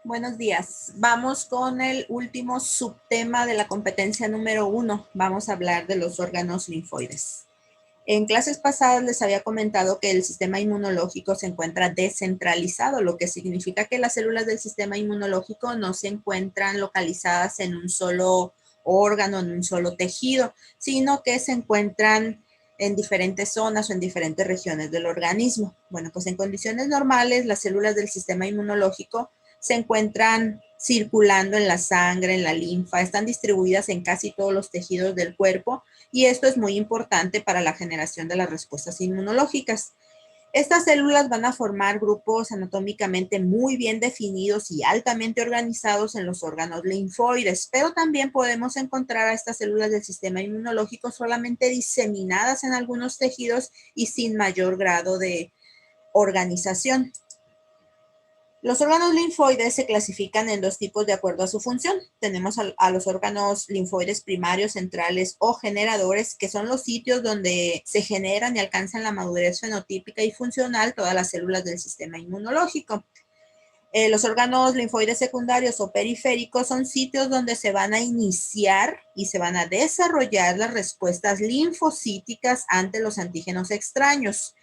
Buenos días. Vamos con el último subtema de la competencia número 1. Vamos a hablar de los órganos linfoides. En clases pasadas les había comentado que el sistema inmunológico se encuentra descentralizado, lo que significa que las células del sistema inmunológico no se encuentran localizadas en un solo órgano, en un solo tejido, sino que se encuentran en diferentes zonas o en diferentes regiones del organismo. Bueno, pues en condiciones normales, las células del sistema inmunológico se encuentran circulando en la sangre, en la linfa, están distribuidas en casi todos los tejidos del cuerpo y esto es muy importante para la generación de las respuestas inmunológicas. Estas células van a formar grupos anatómicamente muy bien definidos y altamente organizados en los órganos linfoides, pero también podemos encontrar a estas células del sistema inmunológico solamente diseminadas en algunos tejidos y sin mayor grado de organización. Los órganos linfoides se clasifican en dos tipos de acuerdo a su función. Tenemos a los órganos linfoides primarios, centrales o generadores, que son los sitios donde se generan y alcanzan la madurez fenotípica y funcional todas las células del sistema inmunológico. Los órganos linfoides secundarios o periféricos son sitios donde se van a iniciar y se van a desarrollar las respuestas linfocíticas ante los antígenos extraños.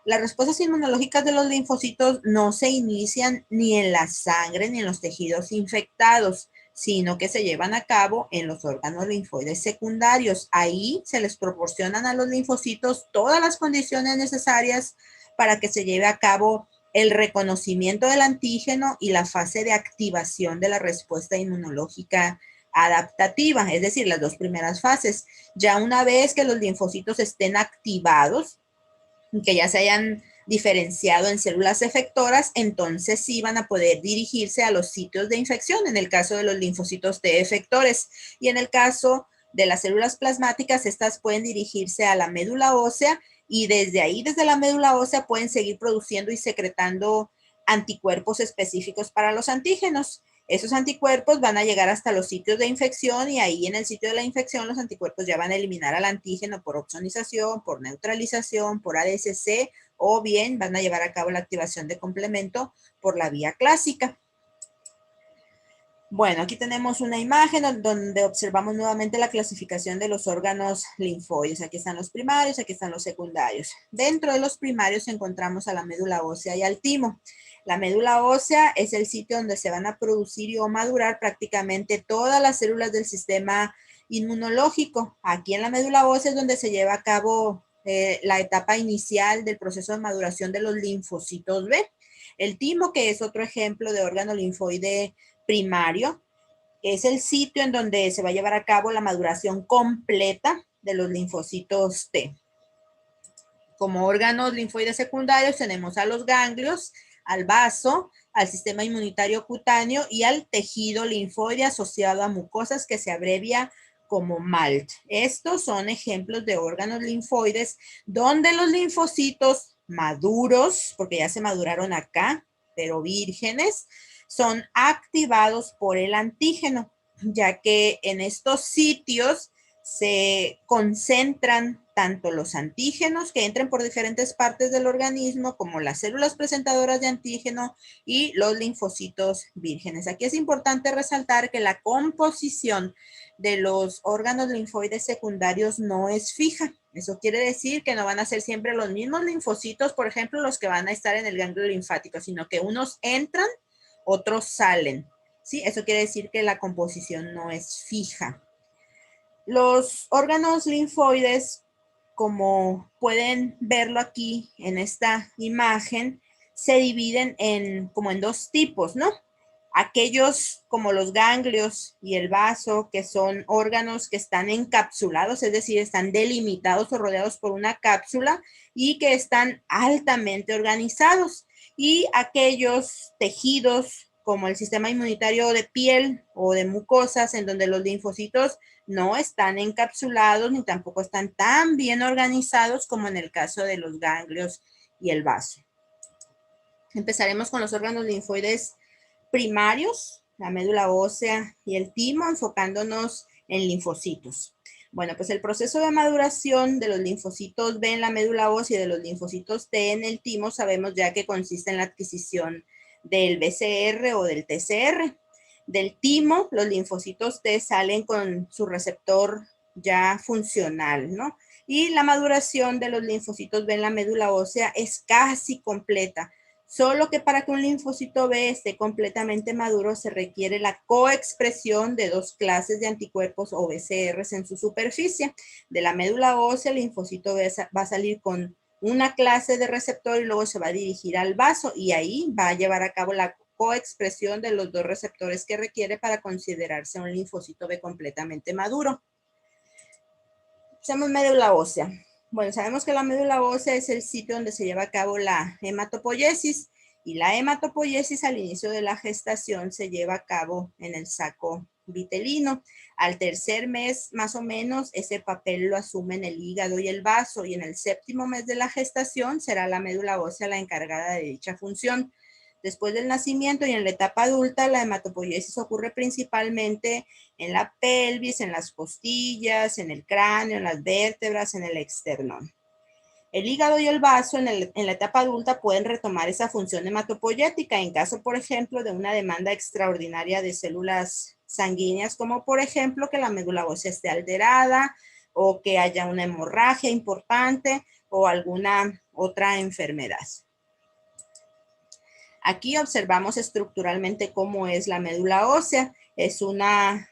Las respuestas inmunológicas de los linfocitos no se inician ni en la sangre ni en los tejidos infectados, sino que se llevan a cabo en los órganos linfoides secundarios. Ahí se les proporcionan a los linfocitos todas las condiciones necesarias para que se lleve a cabo el reconocimiento del antígeno y la fase de activación de la respuesta inmunológica adaptativa, es decir, las dos primeras fases. Ya una vez que los linfocitos estén activados, que ya se hayan diferenciado en células efectoras, entonces sí van a poder dirigirse a los sitios de infección, en el caso de los linfocitos T efectores. Y en el caso de las células plasmáticas, estas pueden dirigirse a la médula ósea y desde ahí, desde la médula ósea, pueden seguir produciendo y secretando anticuerpos específicos para los antígenos. Esos anticuerpos van a llegar hasta los sitios de infección y ahí en el sitio de la infección los anticuerpos ya van a eliminar al antígeno por opsonización, por neutralización, por ADCC o bien van a llevar a cabo la activación de complemento por la vía clásica. Bueno, aquí tenemos una imagen donde observamos nuevamente la clasificación de los órganos linfoides. Aquí están los primarios, aquí están los secundarios. Dentro de los primarios encontramos a la médula ósea y al timo. La médula ósea es el sitio donde se van a producir y o madurar prácticamente todas las células del sistema inmunológico. Aquí en la médula ósea es donde se lleva a cabo la etapa inicial del proceso de maduración de los linfocitos B. El timo, que es otro ejemplo de órgano linfoide primario, es el sitio en donde se va a llevar a cabo la maduración completa de los linfocitos T. Como órganos linfoides secundarios tenemos a los ganglios, al vaso, al sistema inmunitario cutáneo y al tejido linfoide asociado a mucosas que se abrevia como MALT. Estos son ejemplos de órganos linfoides donde los linfocitos maduros, porque ya se maduraron acá, pero vírgenes, son activados por el antígeno, ya que en estos sitios se concentran tanto los antígenos que entren por diferentes partes del organismo como las células presentadoras de antígeno y los linfocitos vírgenes. Aquí es importante resaltar que la composición de los órganos linfoides secundarios no es fija. Eso quiere decir que no van a ser siempre los mismos linfocitos, por ejemplo, los que van a estar en el ganglio linfático, sino que unos entran, otros salen. ¿Sí? Eso quiere decir que la composición no es fija. Los órganos linfoides, como pueden verlo aquí en esta imagen, se dividen como en dos tipos, ¿no? Aquellos como los ganglios y el vaso, que son órganos que están encapsulados, es decir, están delimitados o rodeados por una cápsula y que están altamente organizados. Y aquellos tejidos como el sistema inmunitario de piel o de mucosas, en donde los linfocitos no están encapsulados ni tampoco están tan bien organizados como en el caso de los ganglios y el vaso. Empezaremos con los órganos linfoides primarios, la médula ósea y el timo, enfocándonos en linfocitos. Bueno, pues el proceso de maduración de los linfocitos B en la médula ósea y de los linfocitos T en el timo sabemos ya que consiste en la adquisición del BCR o del TCR. Del timo, los linfocitos T salen con su receptor ya funcional, ¿no? Y la maduración de los linfocitos B en la médula ósea es casi completa. Solo que para que un linfocito B esté completamente maduro se requiere la coexpresión de dos clases de anticuerpos o BCRs en su superficie. De la médula ósea, el linfocito B va a salir con una clase de receptor y luego se va a dirigir al vaso y ahí va a llevar a cabo la coexpresión de los dos receptores que requiere para considerarse un linfocito B completamente maduro. Usamos médula ósea. Bueno, sabemos que la médula ósea es el sitio donde se lleva a cabo la hematopoiesis y la hematopoiesis al inicio de la gestación se lleva a cabo en el saco vitelino. Al tercer mes, más o menos, ese papel lo asumen el hígado y el vaso y en el séptimo mes de la gestación será la médula ósea la encargada de dicha función. Después del nacimiento y en la etapa adulta, la hematopoiesis ocurre principalmente en la pelvis, en las costillas, en el cráneo, en las vértebras, en el esternón. El hígado y el vaso en la etapa adulta pueden retomar esa función hematopoyética en caso, por ejemplo, de una demanda extraordinaria de células sanguíneas, como por ejemplo que la médula ósea esté alterada o que haya una hemorragia importante o alguna otra enfermedad. Aquí observamos estructuralmente cómo es la médula ósea. Es una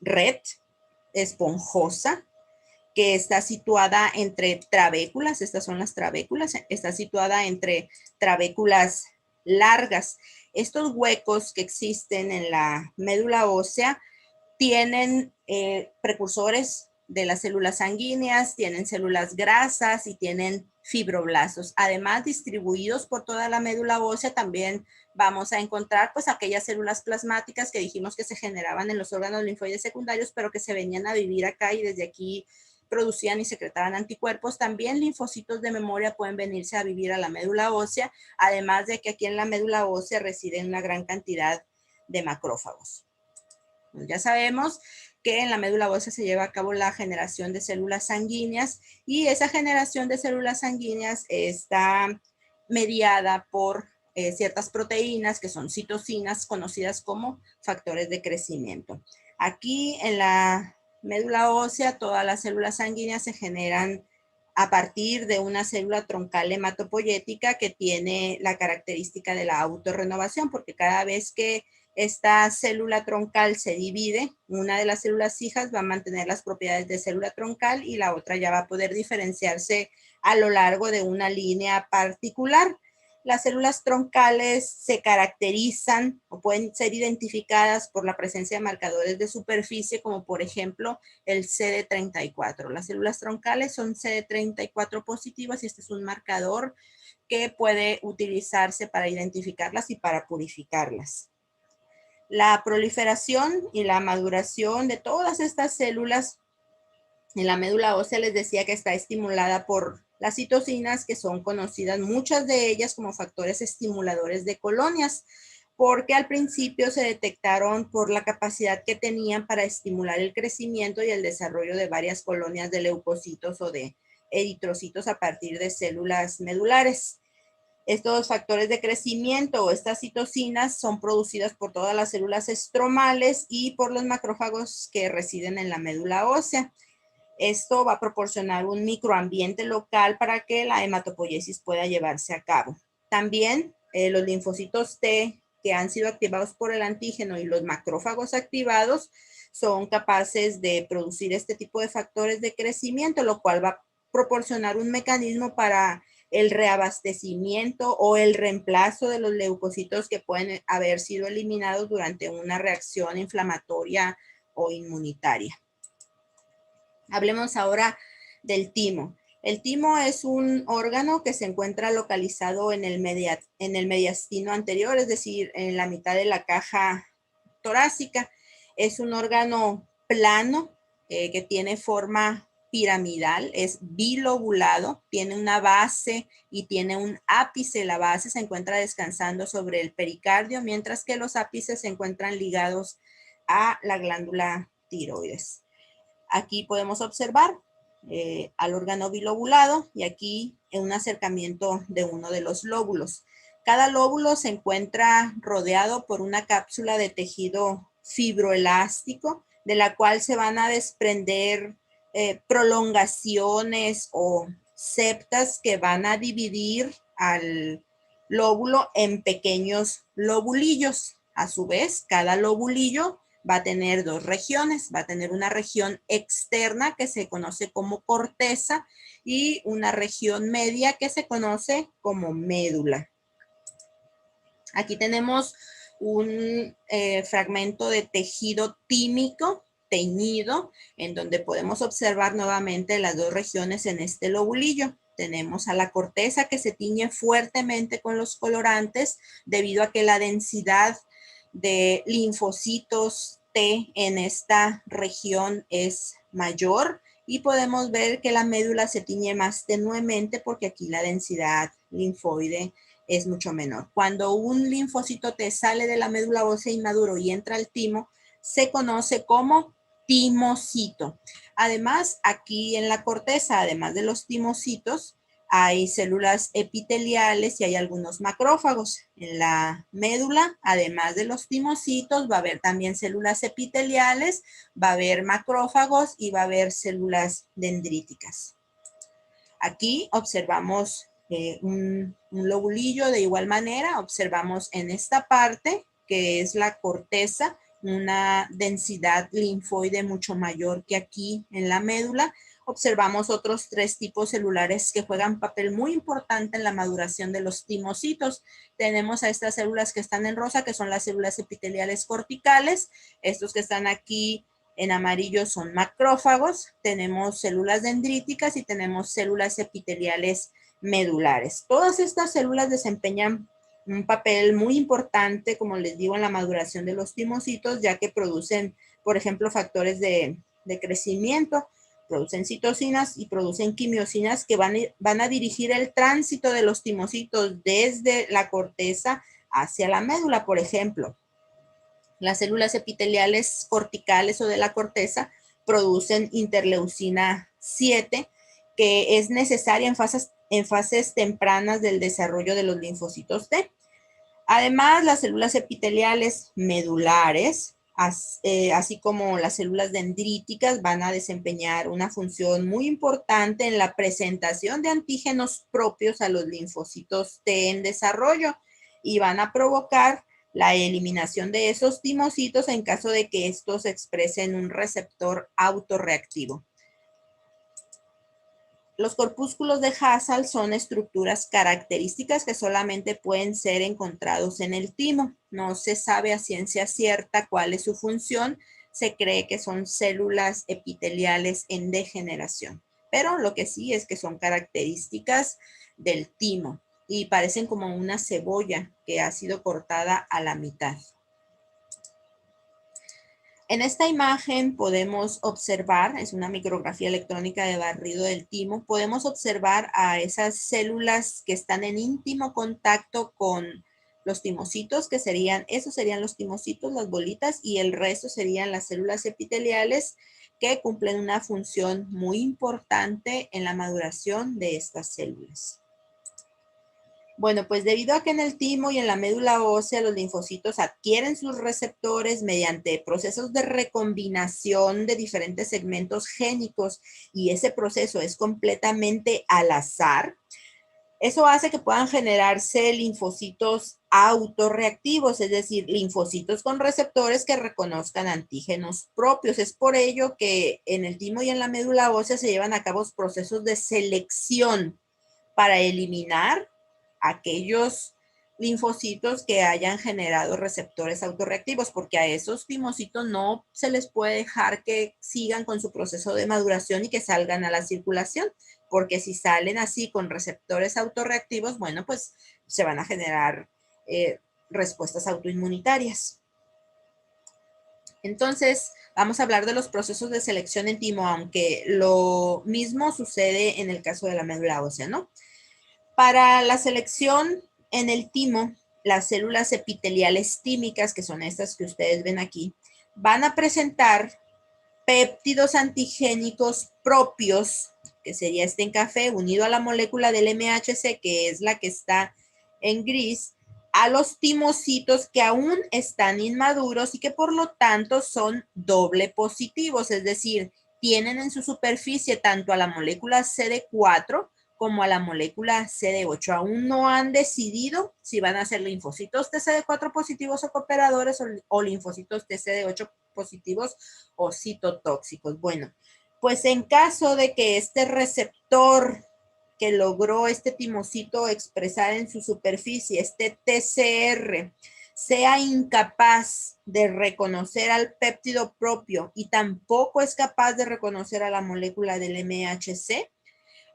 red esponjosa que está situada entre trabéculas. Estas son las trabéculas. Está situada entre trabéculas largas. Estos huecos que existen en la médula ósea tienen precursores de las células sanguíneas, tienen células grasas y tienen fibroblastos. Además, distribuidos por toda la médula ósea, también vamos a encontrar pues aquellas células plasmáticas que dijimos que se generaban en los órganos linfoides secundarios, pero que se venían a vivir acá y desde aquí producían y secretaban anticuerpos. También linfocitos de memoria pueden venirse a vivir a la médula ósea, además de que aquí en la médula ósea residen una gran cantidad de macrófagos. Ya sabemos que en la médula ósea se lleva a cabo la generación de células sanguíneas y esa generación de células sanguíneas está mediada por ciertas proteínas que son citocinas conocidas como factores de crecimiento. Aquí en la médula ósea todas las células sanguíneas se generan a partir de una célula troncal hematopoyética que tiene la característica de la autorrenovación, porque cada vez que esta célula troncal se divide, una de las células hijas va a mantener las propiedades de célula troncal y la otra ya va a poder diferenciarse a lo largo de una línea particular. Las células troncales se caracterizan o pueden ser identificadas por la presencia de marcadores de superficie, como por ejemplo el CD34. Las células troncales son CD34 positivas y este es un marcador que puede utilizarse para identificarlas y para purificarlas. La proliferación y la maduración de todas estas células en la médula ósea les decía que está estimulada por las citocinas, que son conocidas muchas de ellas como factores estimuladores de colonias, porque al principio se detectaron por la capacidad que tenían para estimular el crecimiento y el desarrollo de varias colonias de leucocitos o de eritrocitos a partir de células medulares. Estos factores de crecimiento o estas citocinas son producidas por todas las células estromales y por los macrófagos que residen en la médula ósea. Esto va a proporcionar un microambiente local para que la hematopoiesis pueda llevarse a cabo. También los linfocitos T que han sido activados por el antígeno y los macrófagos activados son capaces de producir este tipo de factores de crecimiento, lo cual va a proporcionar un mecanismo para el reabastecimiento o el reemplazo de los leucocitos que pueden haber sido eliminados durante una reacción inflamatoria o inmunitaria. Hablemos ahora del timo. El timo es un órgano que se encuentra localizado en el mediastino anterior, es decir, en la mitad de la caja torácica. Es un órgano plano que tiene forma piramidal, es bilobulado, tiene una base y tiene un ápice. La base se encuentra descansando sobre el pericardio, mientras que los ápices se encuentran ligados a la glándula tiroides. Aquí podemos observar al órgano bilobulado y aquí un acercamiento de uno de los lóbulos. Cada lóbulo se encuentra rodeado por una cápsula de tejido fibroelástico, de la cual se van a desprender prolongaciones o septas que van a dividir al lóbulo en pequeños lobulillos. A su vez, cada lobulillo va a tener dos regiones. Va a tener una región externa que se conoce como corteza y una región media que se conoce como médula. Aquí tenemos un fragmento de tejido tímico teñido, en donde podemos observar nuevamente las dos regiones en este lobulillo. Tenemos a la corteza que se tiñe fuertemente con los colorantes debido a que la densidad de linfocitos T en esta región es mayor, y podemos ver que la médula se tiñe más tenuemente porque aquí la densidad linfoide es mucho menor. Cuando un linfocito T sale de la médula ósea inmaduro y entra al timo, se conoce como timocito. Además, aquí en la corteza, además de los timocitos, hay células epiteliales y hay algunos macrófagos. En la médula, además de los timocitos, va a haber también células epiteliales, va a haber macrófagos y va a haber células dendríticas. Aquí observamos un lobulillo de igual manera. Observamos en esta parte, que es la corteza, una densidad linfoide mucho mayor que aquí en la médula. Observamos otros tres tipos celulares que juegan un papel muy importante en la maduración de los timocitos. Tenemos a estas células que están en rosa, que son las células epiteliales corticales. Estos que están aquí en amarillo son macrófagos. Tenemos células dendríticas y tenemos células epiteliales medulares. Todas estas células desempeñan un papel muy importante, como les digo, en la maduración de los timocitos, ya que producen, por ejemplo, factores de crecimiento, producen citocinas y producen quimiosinas que van a dirigir el tránsito de los timocitos desde la corteza hacia la médula. Por ejemplo, las células epiteliales corticales o de la corteza producen interleucina 7, que es necesaria en fases tempranas del desarrollo de los linfocitos T. Además, las células epiteliales medulares, así como las células dendríticas, van a desempeñar una función muy importante en la presentación de antígenos propios a los linfocitos T en desarrollo y van a provocar la eliminación de esos timocitos en caso de que estos expresen un receptor autorreactivo. Los corpúsculos de Hassall son estructuras características que solamente pueden ser encontrados en el timo. No se sabe a ciencia cierta cuál es su función. Se cree que son células epiteliales en degeneración. Pero lo que sí es que son características del timo y parecen como una cebolla que ha sido cortada a la mitad. En esta imagen podemos observar, es una micrografía electrónica de barrido del timo, podemos observar a esas células que están en íntimo contacto con los timocitos, que serían, esos serían los timocitos, las bolitas, y el resto serían las células epiteliales que cumplen una función muy importante en la maduración de estas células. Bueno, pues debido a que en el timo y en la médula ósea los linfocitos adquieren sus receptores mediante procesos de recombinación de diferentes segmentos génicos y ese proceso es completamente al azar, eso hace que puedan generarse linfocitos autorreactivos, es decir, linfocitos con receptores que reconozcan antígenos propios. Es por ello que en el timo y en la médula ósea se llevan a cabo procesos de selección para eliminar aquellos linfocitos que hayan generado receptores autorreactivos, porque a esos timocitos no se les puede dejar que sigan con su proceso de maduración y que salgan a la circulación, porque si salen así con receptores autorreactivos, bueno, pues se van a generar respuestas autoinmunitarias. Entonces, vamos a hablar de los procesos de selección en timo, aunque lo mismo sucede en el caso de la médula ósea, ¿no? Para la selección en el timo, las células epiteliales tímicas, que son estas que ustedes ven aquí, van a presentar péptidos antigénicos propios, que sería este en café, unido a la molécula del MHC, que es la que está en gris, a los timocitos que aún están inmaduros y que por lo tanto son doble positivos, es decir, tienen en su superficie tanto a la molécula CD4 como a la molécula CD8. Aún no han decidido si van a ser linfocitos TCD4 positivos o cooperadores o linfocitos TCD8 positivos o citotóxicos. Bueno, pues en caso de que este receptor que logró este timocito expresar en su superficie, este TCR, sea incapaz de reconocer al péptido propio y tampoco es capaz de reconocer a la molécula del MHC,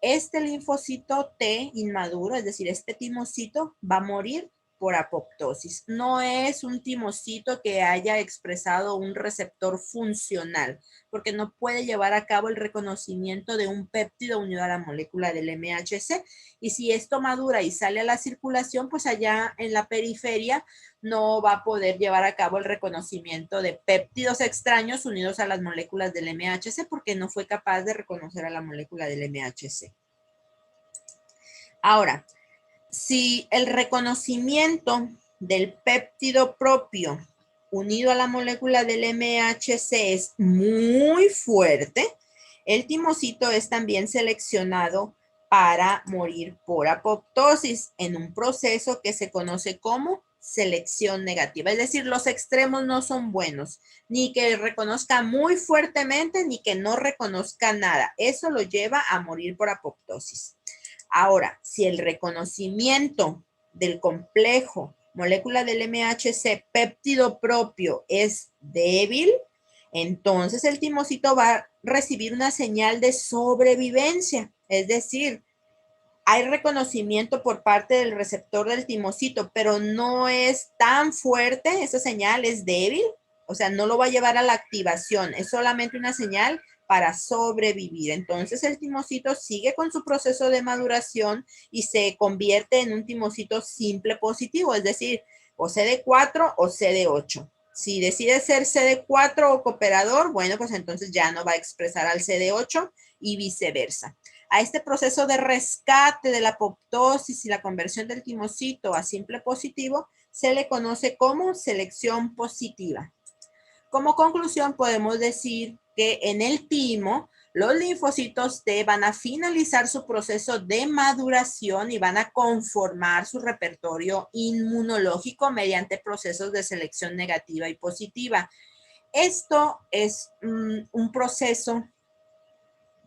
este linfocito T inmaduro, es decir, este timocito, va a morir por apoptosis. No es un timocito que haya expresado un receptor funcional, porque no puede llevar a cabo el reconocimiento de un péptido unido a la molécula del MHC. Y si esto madura y sale a la circulación, pues allá en la periferia no va a poder llevar a cabo el reconocimiento de péptidos extraños unidos a las moléculas del MHC porque no fue capaz de reconocer a la molécula del MHC. Ahora, si el reconocimiento del péptido propio unido a la molécula del MHC es muy fuerte, el timocito es también seleccionado para morir por apoptosis en un proceso que se conoce como selección negativa. Es decir, los extremos no son buenos, ni que reconozca muy fuertemente, ni que no reconozca nada. Eso lo lleva a morir por apoptosis. Ahora, si el reconocimiento del complejo molécula del MHC péptido propio es débil, entonces el timocito va a recibir una señal de sobrevivencia. Es decir, hay reconocimiento por parte del receptor del timocito, pero no es tan fuerte, esa señal es débil, o sea, no lo va a llevar a la activación, es solamente una señal para sobrevivir. Entonces el timocito sigue con su proceso de maduración y se convierte en un timocito simple positivo, es decir, o CD4 o CD8. Si decide ser CD4 o cooperador, bueno, pues entonces ya no va a expresar al CD8 y viceversa. A este proceso de rescate de la apoptosis y la conversión del timocito a simple positivo se le conoce como selección positiva. Como conclusión, podemos decir que en el timo, los linfocitos T van a finalizar su proceso de maduración y van a conformar su repertorio inmunológico mediante procesos de selección negativa y positiva. Esto es un proceso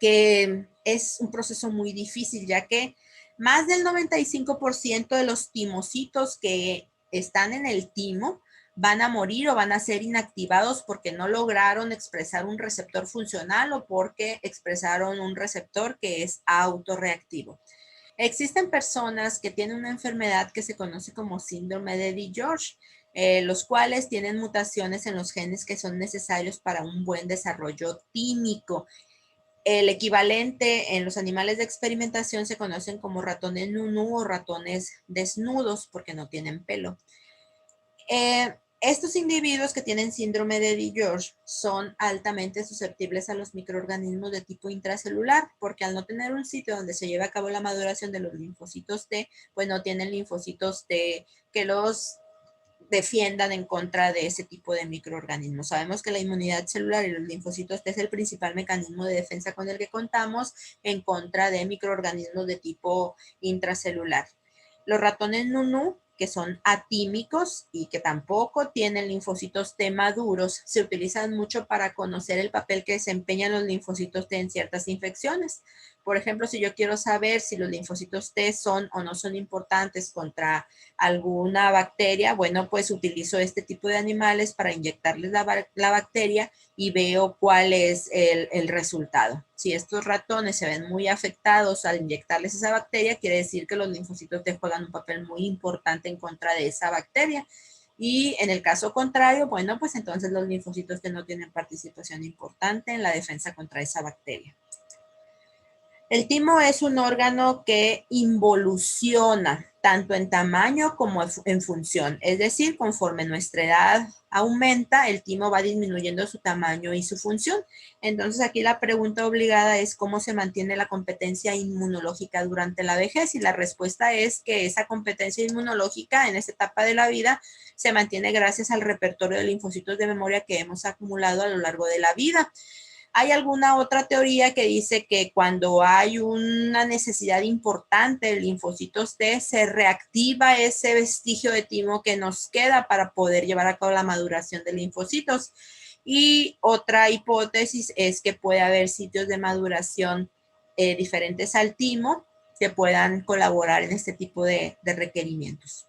que es un proceso muy difícil, ya que más del 95% de los timocitos que están en el timo van a morir o van a ser inactivados porque no lograron expresar un receptor funcional o porque expresaron un receptor que es autorreactivo. Existen personas que tienen una enfermedad que se conoce como síndrome de DiGeorge, los cuales tienen mutaciones en los genes que son necesarios para un buen desarrollo tímico. El equivalente en los animales de experimentación se conocen como ratones nunú o ratones desnudos porque no tienen pelo. Estos individuos que tienen síndrome de DiGeorge son altamente susceptibles a los microorganismos de tipo intracelular porque al no tener un sitio donde se lleve a cabo la maduración de los linfocitos T, pues no tienen linfocitos T que los defiendan en contra de ese tipo de microorganismos. Sabemos que la inmunidad celular y los linfocitos T es el principal mecanismo de defensa con el que contamos en contra de microorganismos de tipo intracelular. Los ratones nunú, que son atímicos y que tampoco tienen linfocitos T maduros, se utilizan mucho para conocer el papel que desempeñan los linfocitos T en ciertas infecciones. Por ejemplo, si yo quiero saber si los linfocitos T son o no son importantes contra alguna bacteria, bueno, pues utilizo este tipo de animales para inyectarles la bacteria y veo cuál es el resultado. Si estos ratones se ven muy afectados al inyectarles esa bacteria, quiere decir que los linfocitos T juegan un papel muy importante en contra de esa bacteria. Y en el caso contrario, bueno, pues entonces los linfocitos T no tienen participación importante en la defensa contra esa bacteria. El timo es un órgano que involuciona tanto en tamaño como en función. Es decir, conforme nuestra edad aumenta, el timo va disminuyendo su tamaño y su función. Entonces, aquí la pregunta obligada es cómo se mantiene la competencia inmunológica durante la vejez. Y la respuesta es que esa competencia inmunológica en esta etapa de la vida se mantiene gracias al repertorio de linfocitos de memoria que hemos acumulado a lo largo de la vida. ¿Hay alguna otra teoría que dice que cuando hay una necesidad importante de linfocitos T, se reactiva ese vestigio de timo que nos queda para poder llevar a cabo la maduración de linfocitos? Y otra hipótesis es que puede haber sitios de maduración diferentes al timo que puedan colaborar en este tipo de requerimientos.